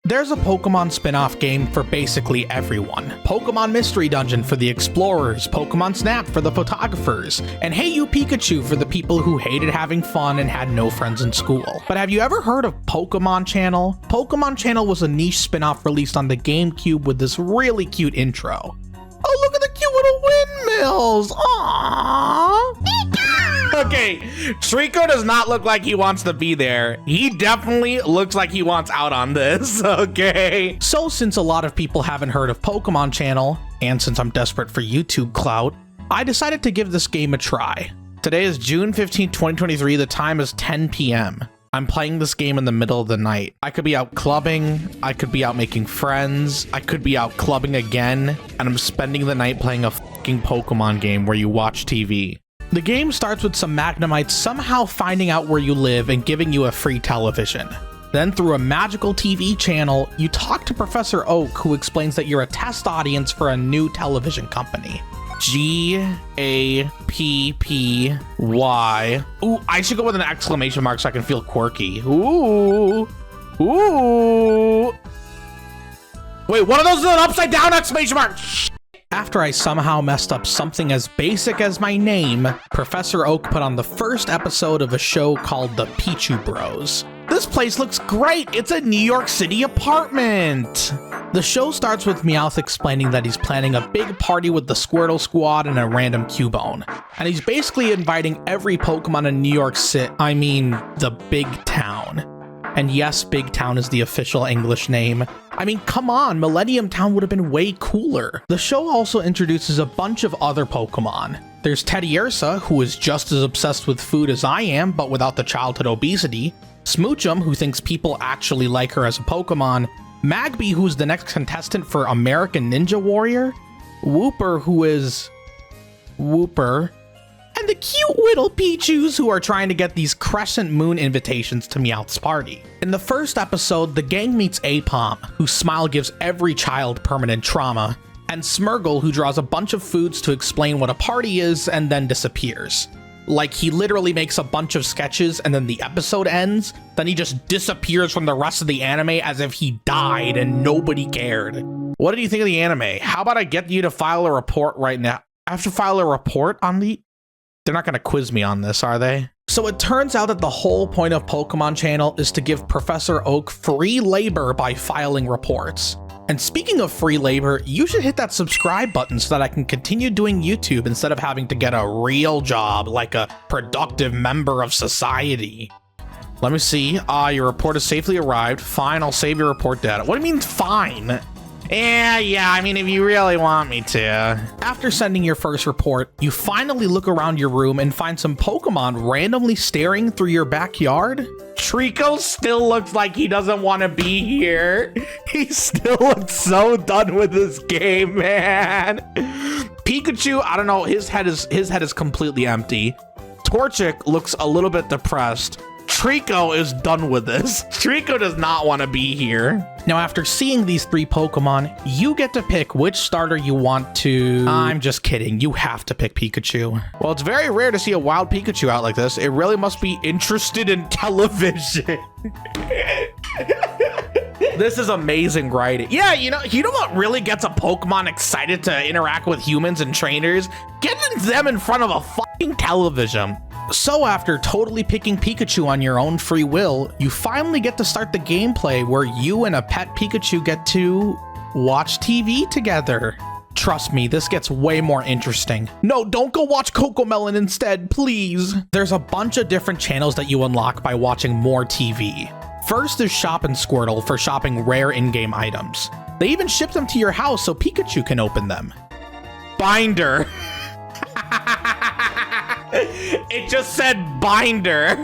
There's a Pokemon spin-off game for basically everyone. Pokemon Mystery Dungeon for the explorers, Pokemon Snap for the photographers, and Hey You Pikachu for the people who hated having fun and had no friends in school. But have you ever heard of Pokemon Channel? Pokemon Channel was a niche spin-off released on the GameCube with this really cute intro. Oh, look at the cute little windmills! Aww! Okay, Trico does not look like he wants to be there. He definitely looks like he wants out on this, okay? So since a lot of people haven't heard of Pokemon Channel, and since I'm desperate for YouTube clout, I decided to give this game a try. Today is June 15, 2023, the time is 10 p.m. I'm playing this game in the middle of the night. I could be out clubbing, I could be out making friends, I could be out clubbing again, and I'm spending the night playing a fucking Pokemon game where you watch TV. The game starts with some Magnemites somehow finding out where you live and giving you a free television. Then through a magical TV channel, you talk to Professor Oak, who explains that you're a test audience for a new television company. GappyV. Ooh, I should go with an exclamation mark so I can feel quirky. Ooh. Ooh. Wait, one of those is an upside down exclamation mark. After I somehow messed up something as basic as my name, Professor Oak put on the first episode of a show called the Pichu Bros. This place looks great! It's a New York City apartment! The show starts with Meowth explaining that he's planning a big party with the Squirtle Squad and a random Cubone. And he's basically inviting every Pokemon in New York City, the big town. And yes, Big Town is the official English name. I mean, come on, Millennium Town would have been way cooler. The show also introduces a bunch of other Pokemon. There's Teddiursa, who is just as obsessed with food as I am, but without the childhood obesity. Smoochum, who thinks people actually like her as a Pokemon. Magby, who's the next contestant for American Ninja Warrior. Wooper, who is... Wooper. And the cute little Pichus who are trying to get these Crescent Moon invitations to Meowth's party. In the first episode, the gang meets Apom, whose smile gives every child permanent trauma, and Smurgle, who draws a bunch of foods to explain what a party is and then disappears. Like, he literally makes a bunch of sketches and then the episode ends, then he just disappears from the rest of the anime as if he died and nobody cared. What did you think of the anime? How about I get you to file a report right now? I have to file a report on the... They're not going to quiz me on this, are they? So it turns out that the whole point of Pokemon Channel is to give Professor Oak free labor by filing reports. And speaking of free labor, you should hit that subscribe button so that I can continue doing YouTube instead of having to get a real job like a productive member of society. Let me see. Your report has safely arrived. Fine, I'll save your report data. What do you mean fine? Yeah, I mean, if you really want me to. After sending your first report, you finally look around your room and find some Pokemon randomly staring through your backyard. Trico still looks like he doesn't want to be here. He still looks so done with this game, man. Pikachu, I don't know, his head is completely empty. Torchic looks a little bit depressed. Trico is done with this. Trico does not want to be here. Now, after seeing these three Pokemon, you get to pick which starter you want to... I'm just kidding. You have to pick Pikachu. Well, it's very rare to see a wild Pikachu out like this. It really must be interested in television. This is amazing writing. Yeah, you know what really gets a Pokemon excited to interact with humans and trainers? Getting them in front of a fucking television. So after totally picking Pikachu on your own free will, you finally get to start the gameplay where you and a pet Pikachu get to watch TV together. Trust me, this gets way more interesting. No, don't go watch Cocomelon instead, please. There's a bunch of different channels that you unlock by watching more TV. First is Shop and Squirtle for shopping rare in-game items. They even ship them to your house so Pikachu can open them. Binder. It just said binder.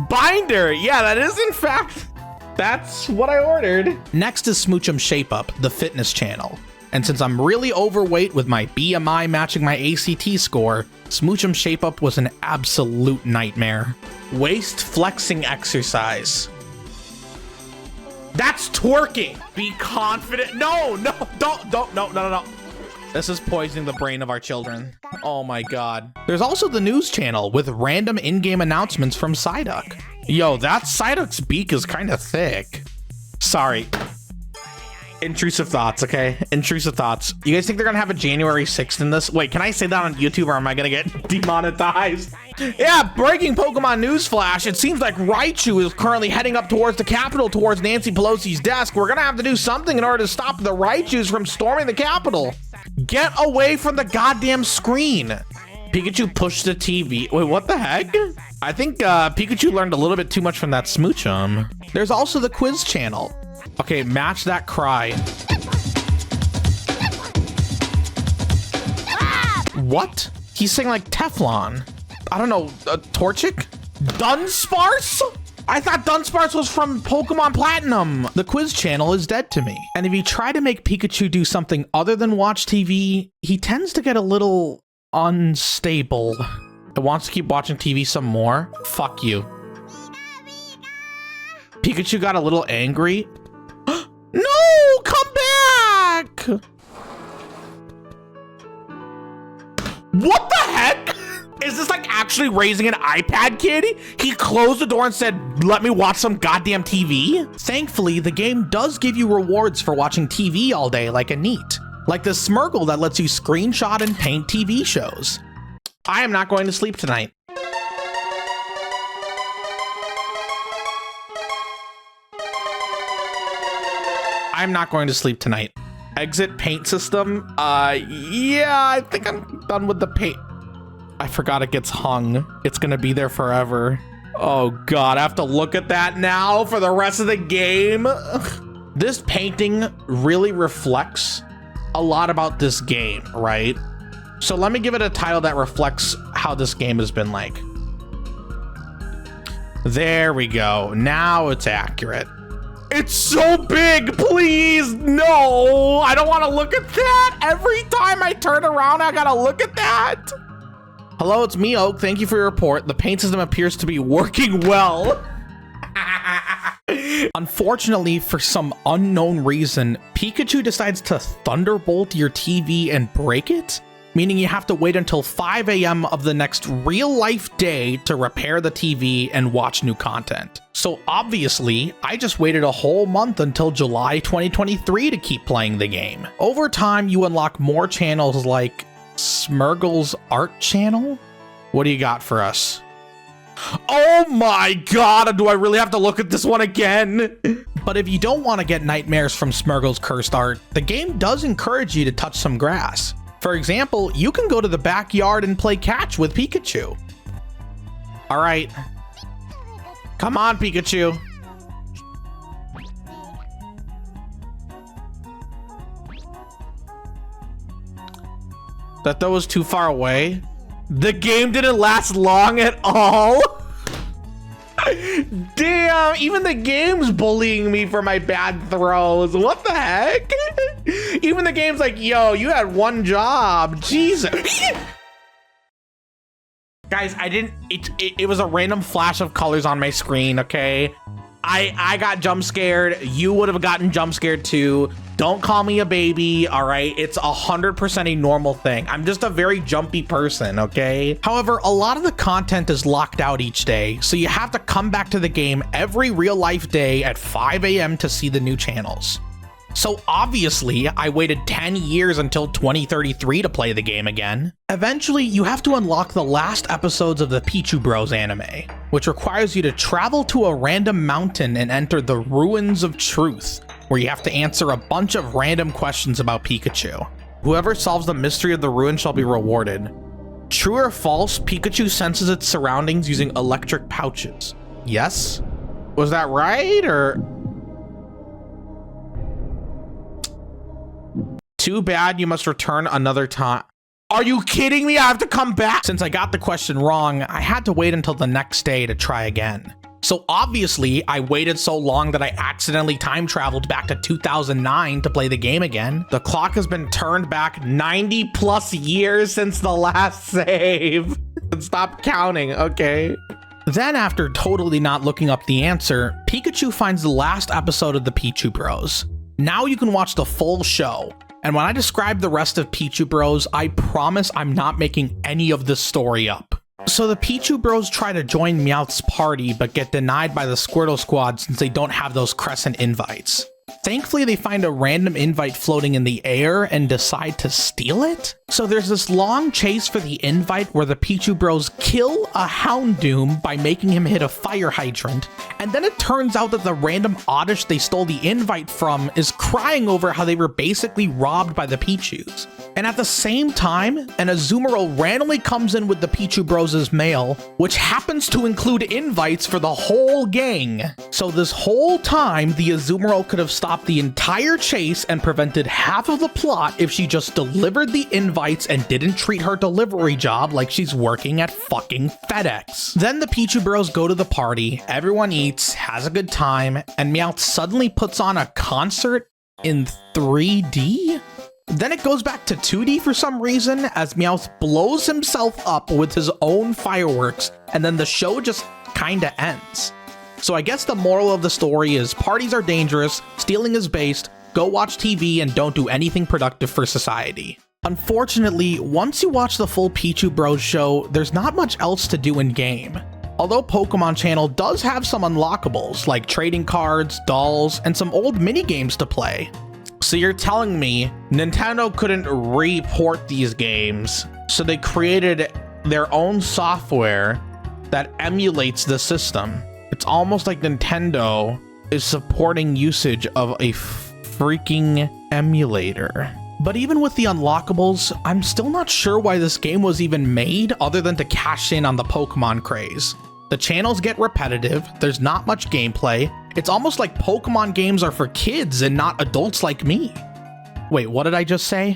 Binder. Yeah, that is in fact, that's what I ordered. Next is Smoochum Shape Up, the fitness channel. And since I'm really overweight with my BMI matching my ACT score, Smoochum Shape Up was an absolute nightmare. Waist flexing exercise. That's twerking. Be confident. No, don't. This is poisoning the brain of our children. Oh my god. There's also the news channel with random in-game announcements from Psyduck. Yo, that Psyduck's beak is kind of thick. Sorry. Intrusive thoughts, okay? Intrusive thoughts. You guys think they're gonna have a January 6th in this? Wait, can I say that on YouTube or am I gonna get demonetized? Yeah, breaking Pokemon news flash. It seems like Raichu is currently heading up towards the Capitol, towards Nancy Pelosi's desk. We're gonna have to do something in order to stop the Raichus from storming the Capitol. Get away from the goddamn screen. Pikachu pushed the TV. Wait, what the heck? I think Pikachu learned a little bit too much from that Smoochum. There's also the quiz channel. Okay, match that cry. What? He's saying like Teflon. I don't know, Torchic? Dunsparce? I thought Dunsparce was from Pokemon Platinum. The quiz channel is dead to me. And if you try to make Pikachu do something other than watch TV, he tends to get a little unstable. It wants to keep watching TV some more. Fuck you. Pikachu got a little angry. No, come back! What the heck? Is this like actually raising an iPad kid? He closed the door and said, let me watch some goddamn TV? Thankfully, the game does give you rewards for watching TV all day like a neat. Like the Smurgle that lets you screenshot and paint TV shows. I am not going to sleep tonight. I'm not going to sleep tonight. Exit paint system. Yeah, I think I'm done with the paint. I forgot it gets hung. It's gonna be there forever. Oh God, I have to look at that now for the rest of the game. This painting really reflects a lot about this game, right? So let me give it a title that reflects how this game has been like. There we go. Now it's accurate. It's so big, please, no. I don't want to look at that. Every time I turn around, I gotta look at that. Hello, it's me, Oak. Thank you for your report. The paint system appears to be working well. Unfortunately, for some unknown reason, Pikachu decides to thunderbolt your TV and break it, meaning you have to wait until 5 a.m. of the next real-life day to repair the TV and watch new content. So obviously, I just waited a whole month until July 2023 to keep playing the game. Over time, you unlock more channels like Smurgle's Art Channel. What do you got for us? Oh my God, do I really have to look at this one again? But if you don't want to get nightmares from Smurgle's cursed art, the game does encourage you to touch some grass. For example, you can go to the backyard and play catch with Pikachu. All right. Come on, Pikachu. That was too far away. The game didn't last long at all. Damn, even the game's bullying me for my bad throws. What the heck? Even the game's like, yo, you had one job. Jesus. Guys, I didn't, it was a random flash of colors on my screen, okay? I got jump scared. You would have gotten jump scared too. Don't call me a baby, all right? It's 100% a normal thing. I'm just a very jumpy person, okay? However, a lot of the content is locked out each day, so you have to come back to the game every real life day at 5 a.m. to see the new channels. So obviously, I waited 10 years until 2033 to play the game again. Eventually, you have to unlock the last episodes of the Pichu Bros anime, which requires you to travel to a random mountain and enter the Ruins of Truth, where you have to answer a bunch of random questions about Pikachu. Whoever solves the mystery of the ruin shall be rewarded. True or false, Pikachu senses its surroundings using electric pouches. Yes? Was that right, or...? Too bad, you must return another time. Are you kidding me? I have to come back? Since I got the question wrong, I had to wait until the next day to try again. So obviously, I waited so long that I accidentally time traveled back to 2009 to play the game again. The clock has been turned back 90 plus years since the last save. Stop counting, okay? Then after totally not looking up the answer, Pikachu finds the last episode of the Pichu Bros. Now you can watch the full show. And when I describe the rest of Pichu Bros, I promise I'm not making any of this story up. So the Pichu Bros try to join Meowth's party, but get denied by the Squirtle Squad since they don't have those Crescent invites. Thankfully, they find a random invite floating in the air and decide to steal it. So there's this long chase for the invite where the Pichu Bros kill a Houndoom by making him hit a fire hydrant. And then it turns out that the random oddish they stole the invite from is crying over how they were basically robbed by the Pichus. And at the same time, an Azumarill randomly comes in with the Pichu Bros' mail, which happens to include invites for the whole gang. So this whole time, the Azumarill could have stopped the entire chase and prevented half of the plot if she just delivered the invites and didn't treat her delivery job like she's working at fucking FedEx. Then the Pichu Bros go to the party, everyone eats, has a good time, and Meowth suddenly puts on a concert in 3D? Then it goes back to 2D for some reason as Meowth blows himself up with his own fireworks, and then the show just kinda ends. So I guess the moral of the story is parties are dangerous, stealing is based, go watch TV and don't do anything productive for society. Unfortunately, once you watch the full Pichu Bros show, there's not much else to do in game. Although Pokemon Channel does have some unlockables like trading cards, dolls, and some old minigames to play. So you're telling me Nintendo couldn't report these games, so they created their own software that emulates the system. It's almost like Nintendo is supporting usage of a freaking emulator. But even with the unlockables, I'm still not sure why this game was even made other than to cash in on the Pokemon craze. The channels get repetitive, there's not much gameplay, it's almost like Pokemon games are for kids and not adults like me. Wait, what did I just say?